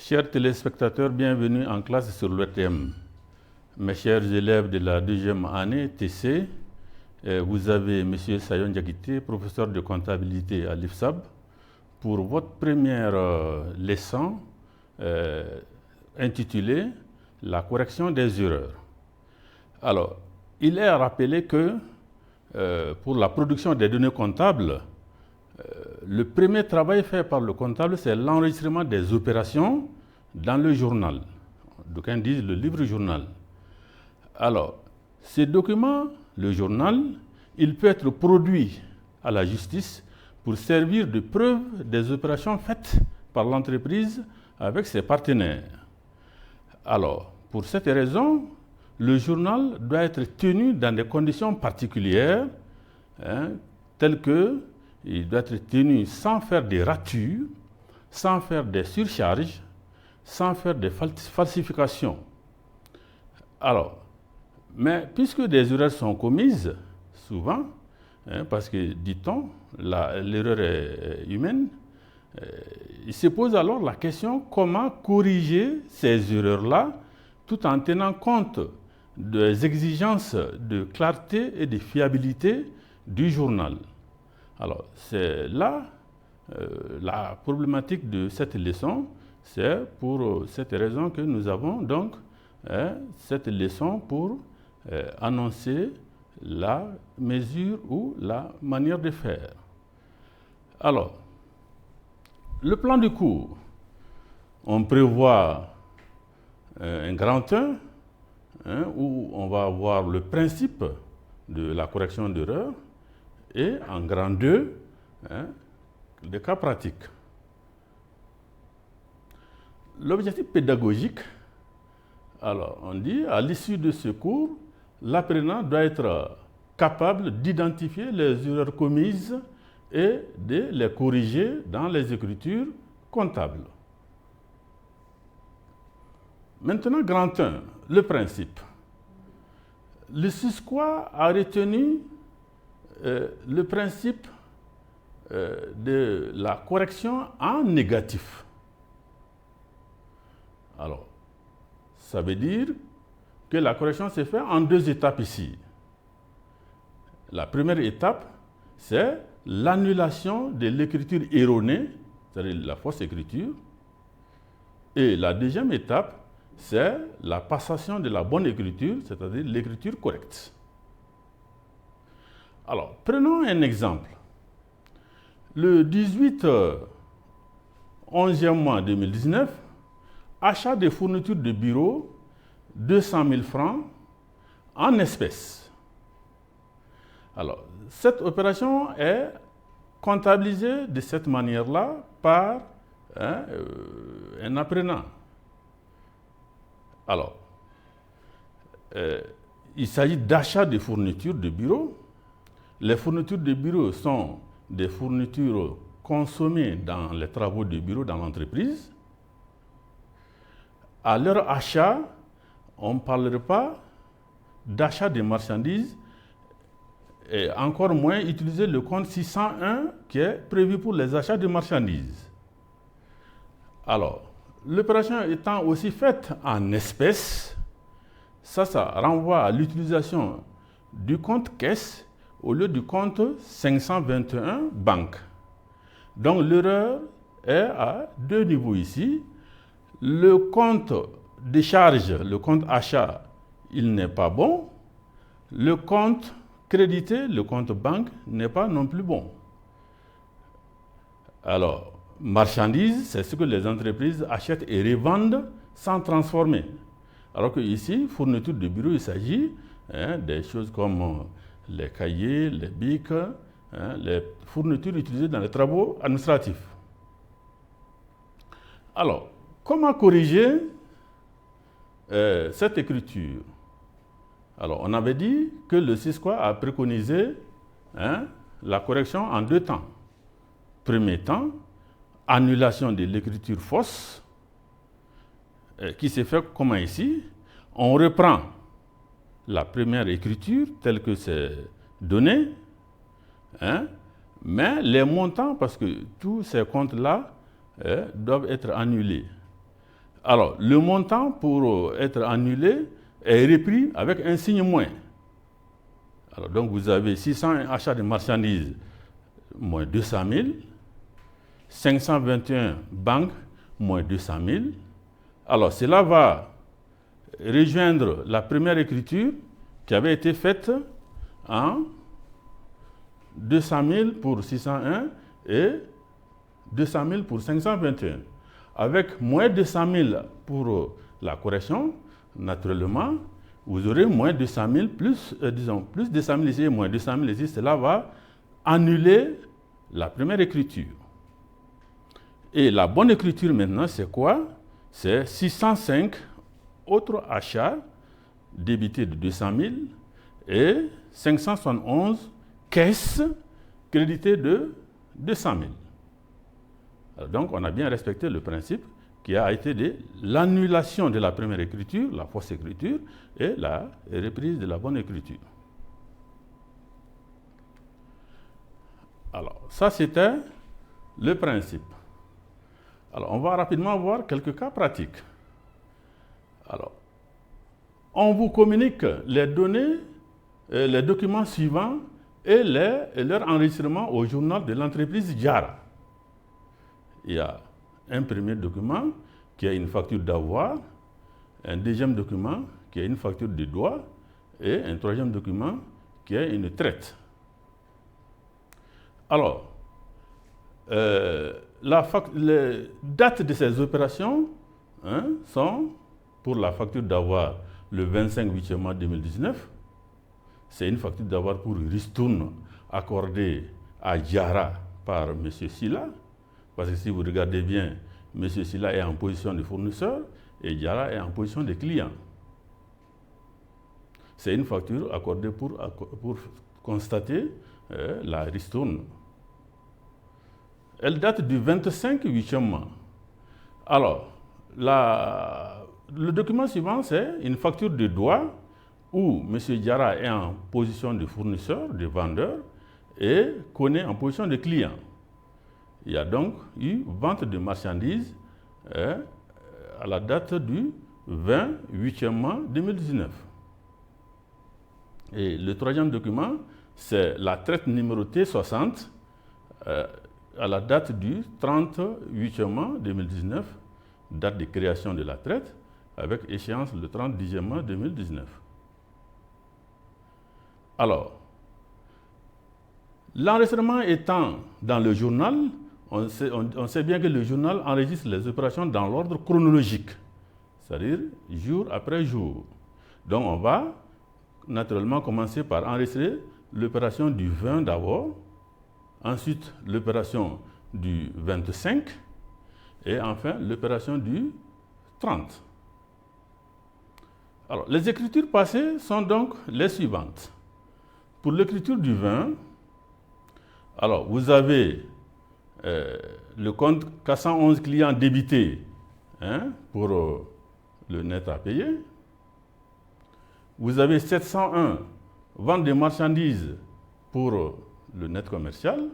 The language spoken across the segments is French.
Chers téléspectateurs, bienvenue en classe sur l'ETM. Mes chers élèves de la deuxième année TC, vous avez M. Sayon Diakité, professeur de comptabilité à l'IFSAB, pour votre première leçon intitulée « La correction des erreurs ». Alors, il est à rappeler que pour la production des données comptables, le premier travail fait par le comptable, c'est l'enregistrement des opérations dans le journal. D'aucuns disent le livre-journal. Alors, ce document, le journal, il peut être produit à la justice pour servir de preuve des opérations faites par l'entreprise avec ses partenaires. Alors, pour cette raison, le journal doit être tenu dans des conditions particulières, telles que il doit être tenu sans faire des ratures, sans faire des surcharges, sans faire des falsifications. Alors, mais puisque des erreurs sont commises, souvent, parce que, dit-on, l'erreur est humaine, il se pose alors la question comment corriger ces erreurs-là tout en tenant compte des exigences de clarté et de fiabilité du journal. Alors, c'est là la problématique de cette leçon. C'est pour cette raison que nous avons donc cette leçon pour annoncer la mesure ou la manière de faire. Alors, le plan de cours, on prévoit un grand 1 où on va voir le principe de la correction d'erreurs et en grand 2, des cas pratiques. L'objectif pédagogique, alors on dit à l'issue de ce cours, l'apprenant doit être capable d'identifier les erreurs commises et de les corriger dans les écritures comptables. Maintenant, grand 1, le principe. Le SUSQUA a retenu le principe de la correction en négatif. Alors, ça veut dire que la correction se fait en 2 étapes ici. La première étape, c'est l'annulation de l'écriture erronée, c'est-à-dire la fausse écriture. Et la deuxième étape, c'est la passation de la bonne écriture, c'est-à-dire l'écriture correcte. Alors, prenons un exemple. Le 11e mois 2019, achat de fournitures de bureau, 200 000 francs en espèces. Alors, cette opération est comptabilisée de cette manière-là par un apprenant. Alors, il s'agit d'achat de fournitures de bureau. Les fournitures de bureau sont des fournitures consommées dans les travaux de bureau dans l'entreprise. À leur achat, on ne parlerait pas d'achat de marchandises et encore moins utiliser le compte 601 qui est prévu pour les achats de marchandises. Alors, l'opération étant aussi faite en espèces, ça renvoie à l'utilisation du compte caisse au lieu du compte 521 banque. Donc l'erreur est à 2 niveaux ici. Le compte de charge, le compte achat, il n'est pas bon. Le compte crédité, le compte banque, n'est pas non plus bon. Alors, marchandises, c'est ce que les entreprises achètent et revendent sans transformer. Alors que ici, fourniture de bureau, il s'agit des choses comme les cahiers, les bics, les fournitures utilisées dans les travaux administratifs. Alors, comment corriger cette écriture? Alors, on avait dit que le SUSQUA a préconisé la correction en 2 temps. Premier temps, annulation de l'écriture fausse, qui se fait comment ici? On reprend la première écriture telle que c'est donné, mais les montants, parce que tous ces comptes-là doivent être annulés. Alors, le montant pour être annulé est repris avec un signe moins. Alors, donc, vous avez 600 achats de marchandises moins 200 000, 521 banques moins 200 000. Alors, cela va rejoindre la première écriture qui avait été faite en 200 000 pour 601 et 200 000 pour 521. Avec moins 200 000 pour la correction, naturellement, vous aurez moins 200 000 plus, plus 200 000 ici et moins 200 000 ici. Cela va annuler la première écriture. Et la bonne écriture maintenant, c'est quoi? C'est 605 autres achats débités de 200 000 et 571 caisses créditées de 200 000. Alors donc, on a bien respecté le principe qui a été de l'annulation de la première écriture, la fausse écriture, et la reprise de la bonne écriture. Alors, ça c'était le principe. Alors, on va rapidement voir quelques cas pratiques. Alors, on vous communique les données, les documents suivants et leur enregistrement au journal de l'entreprise Diara. Il y a un premier document qui a une facture d'avoir, un deuxième document qui a une facture de droit et un troisième document qui a une traite. Alors, les dates de ces opérations sont pour la facture d'avoir le 25 mois 2019. C'est une facture d'avoir pour ristourne accordée à Diara par M. Silla. Parce que si vous regardez bien, M. Silla est en position de fournisseur et Diara est en position de client. C'est une facture accordée pour constater la ristourne. Elle date du 25 mois. Alors, le document suivant, c'est une facture de droit où M. Diara est en position de fournisseur, de vendeur, et Koné en position de client. Il y a donc eu vente de marchandises à la date du 28 mois 2019. Et le troisième document, c'est la traite numérotée 60 à la date du 38 mois 2019, date de création de la traite, avec échéance le 30 mois 2019. Alors, l'enregistrement étant dans le journal, on sait bien que le journal enregistre les opérations dans l'ordre chronologique, c'est-à-dire jour après jour. Donc on va naturellement commencer par enregistrer l'opération du 20 d'abord, ensuite l'opération du 25 et enfin l'opération du 30. Alors, les écritures passées sont donc les suivantes. Pour l'écriture du 20, alors vous avez le compte 411 clients débités pour le net à payer. Vous avez 701 ventes de marchandises pour le net commercial.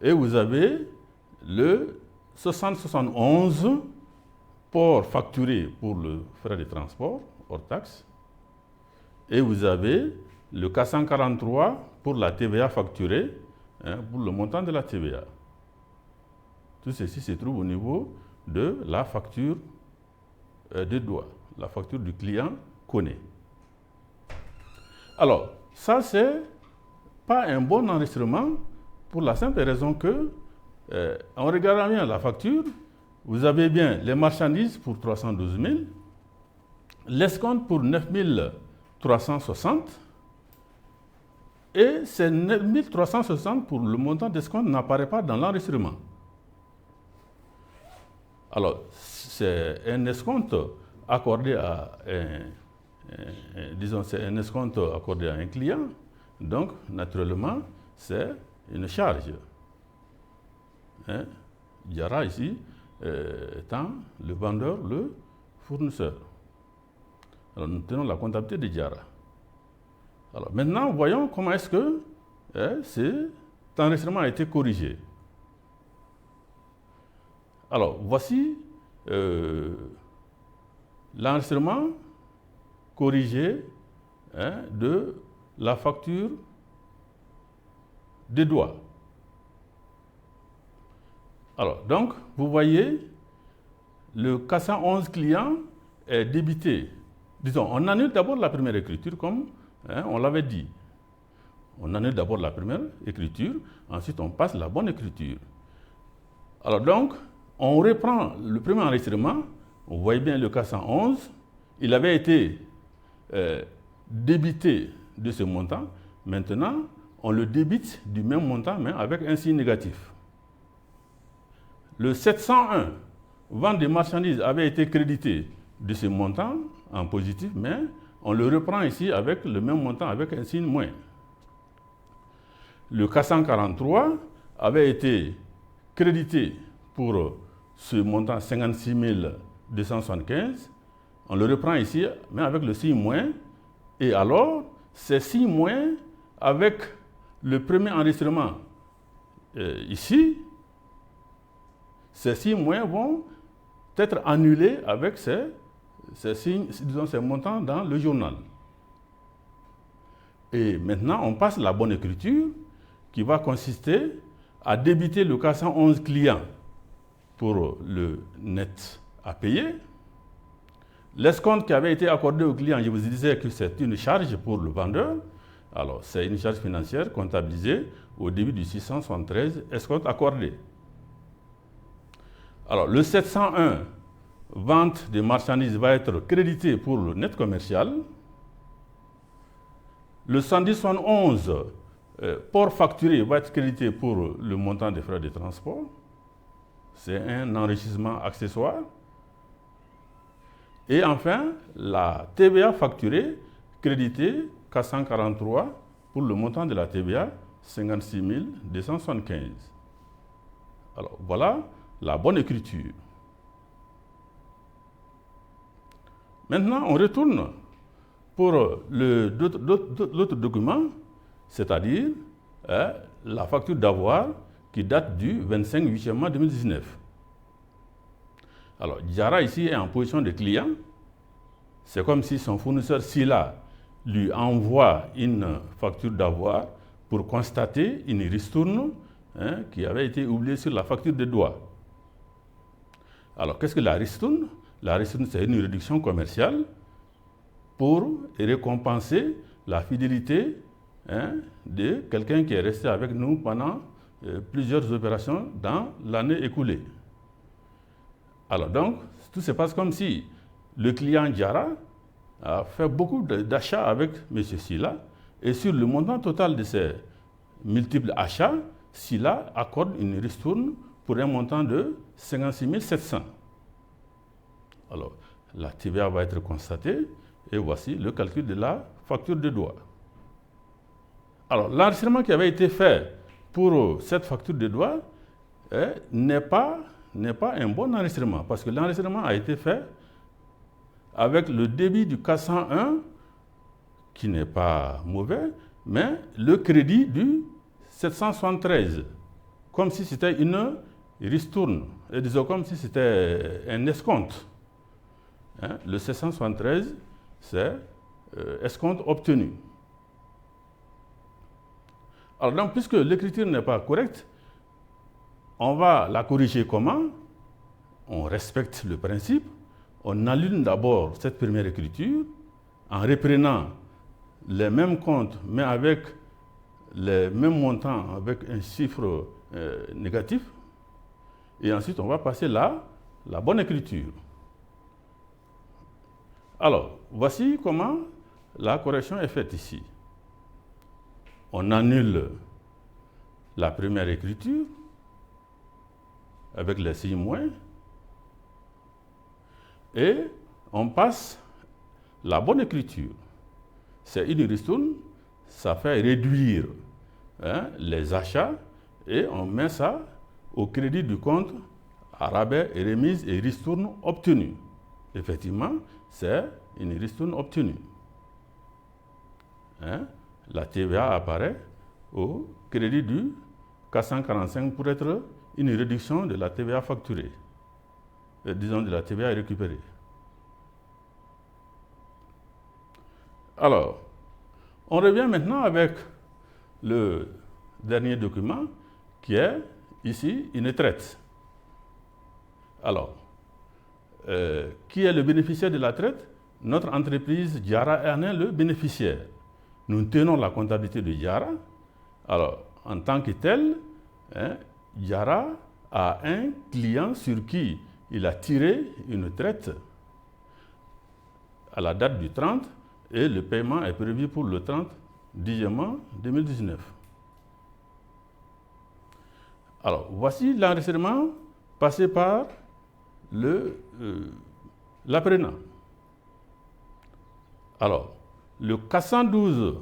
Et vous avez le 6071 port facturé pour le frais de transport hors taxe. Et vous avez le 443 pour la TVA facturée, pour le montant de la TVA. Tout ceci se trouve au niveau de la facture de droit, la facture du client Koné. Alors, ça c'est pas un bon enregistrement pour la simple raison que, en regardant bien la facture, vous avez bien les marchandises pour 312 000, l'escompte pour 9 360, et ces 9 360 pour le montant d'escompte n'apparaît pas dans l'enregistrement. Alors, c'est un escompte accordé à c'est un escompte accordé à un client, donc naturellement, c'est une charge. Diara ici étant le vendeur, le fournisseur. Alors, nous tenons la comptabilité de Diara. Alors, maintenant, voyons comment est-ce que cet enregistrement a été corrigé. Alors, voici l'enregistrement corrigé de la facture des doigts. Alors, donc, vous voyez, le 411 client est débité. Disons, on annule d'abord la première écriture, comme on l'avait dit. On annule d'abord la première écriture, ensuite on passe la bonne écriture. Alors donc, on reprend le premier enregistrement. Vous voyez bien le 411, il avait été débité de ce montant. Maintenant, on le débite du même montant, mais avec un signe négatif. Le 701, vente de marchandises, avait été crédité de ce montant en positif, mais on le reprend ici avec le même montant, avec un signe moins. Le 443 avait été crédité pour ce montant 56 275. On le reprend ici, mais avec le signe moins. Et alors, ces signes moins, avec le premier enregistrement ici, ces signes moins vont être annulés avec ces signes, disons ces montants dans le journal. Et maintenant, on passe la bonne écriture qui va consister à débiter le 411 client pour le net à payer. L'escompte qui avait été accordé au client, je vous disais que c'est une charge pour le vendeur. Alors, c'est une charge financière comptabilisée au début du 673 escompte accordé. Alors, le 701, vente des marchandises, va être crédité pour le net commercial. Le 110-111, port facturé, va être crédité pour le montant des frais de transport. C'est un enrichissement accessoire. Et enfin, la TVA facturée, créditée 443 pour le montant de la TVA, 56 275. Alors, voilà la bonne écriture. Maintenant, on retourne pour l'autre document, c'est-à-dire la facture d'avoir qui date du 25/8 2019. Alors, Diarra ici est en position de client. C'est comme si son fournisseur Sila lui envoie une facture d'avoir pour constater une ristourne qui avait été oubliée sur la facture de doigts. Alors, qu'est-ce que la ristourne? La ristourne, c'est une réduction commerciale pour récompenser la fidélité de quelqu'un qui est resté avec nous pendant plusieurs opérations dans l'année écoulée. Alors donc, tout se passe comme si le client Diarra a fait beaucoup d'achats avec M. Sila et sur le montant total de ces multiples achats, Sila accorde une ristourne pour un montant de 56 700. Alors, la TVA va être constatée et voici le calcul de la facture de doigts. Alors, l'enregistrement qui avait été fait pour cette facture de doigts n'est pas un bon enregistrement parce que l'enregistrement a été fait avec le débit du 401 qui n'est pas mauvais, mais le crédit du 773, comme si c'était une ristourne, et disons comme si c'était un escompte. Le 773, c'est escompte obtenu. Alors donc, puisque l'écriture n'est pas correcte, on va la corriger comment? On respecte le principe, on annule d'abord cette première écriture en reprenant les mêmes comptes, mais avec les mêmes montants, avec un chiffre négatif. Et ensuite, on va passer la bonne écriture. Alors, voici comment la correction est faite ici. On annule la première écriture avec les signes moins et on passe la bonne écriture. C'est une ristourne, ça fait réduire les achats et on met ça au crédit du compte à rabais et remise et ristourne obtenue. Effectivement, c'est une ristourne obtenue. La TVA apparaît au crédit du 445 pour être une réduction de la TVA facturée. disons de la TVA est récupérée. Alors, on revient maintenant avec le dernier document qui est ici une traite. Alors, qui est le bénéficiaire de la traite? Notre entreprise Diara en est le bénéficiaire. Nous tenons la comptabilité de Diara. Alors, en tant que tel, Diara a un client sur qui il a tiré une traite à la date du 30 et le paiement est prévu pour le 30 10e 2019. Alors, voici l'enregistrement passé par l'apprenant. Alors, le 412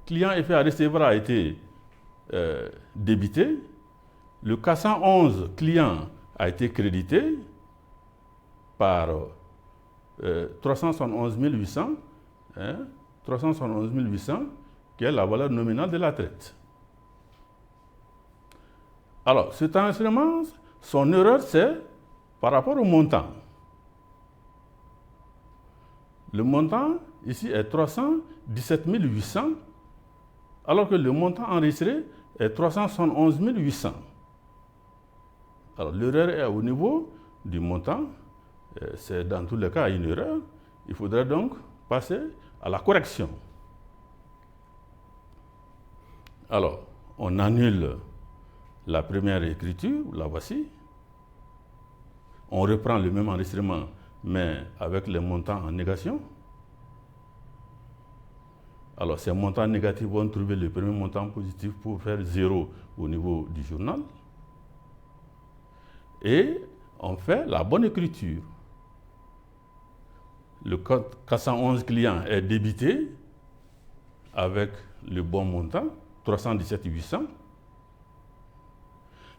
client effet à recevoir a été débité. Le 411 client a été crédité par 371 800, 371 800, qui est la valeur nominale de la traite. Alors, cet enregistrement, son erreur, c'est par rapport au montant. Le montant, ici, est 317 800, alors que le montant enregistré est 371 800. Alors, l'erreur est au niveau du montant. C'est dans tous les cas une erreur. Il faudrait donc passer à la correction. Alors, on annule la première écriture, la voici. On reprend le même enregistrement, mais avec les montants en négation. Alors, ces montants négatifs vont trouver le premier montant positif pour faire 0 au niveau du journal. Et on fait la bonne écriture. Le 411 client est débité avec le bon montant, 317 800.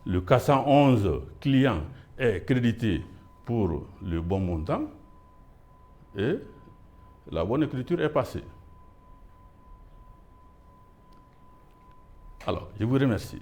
Le 411 client est crédité pour le bon montant et la bonne écriture est passée. Alors, je vous remercie.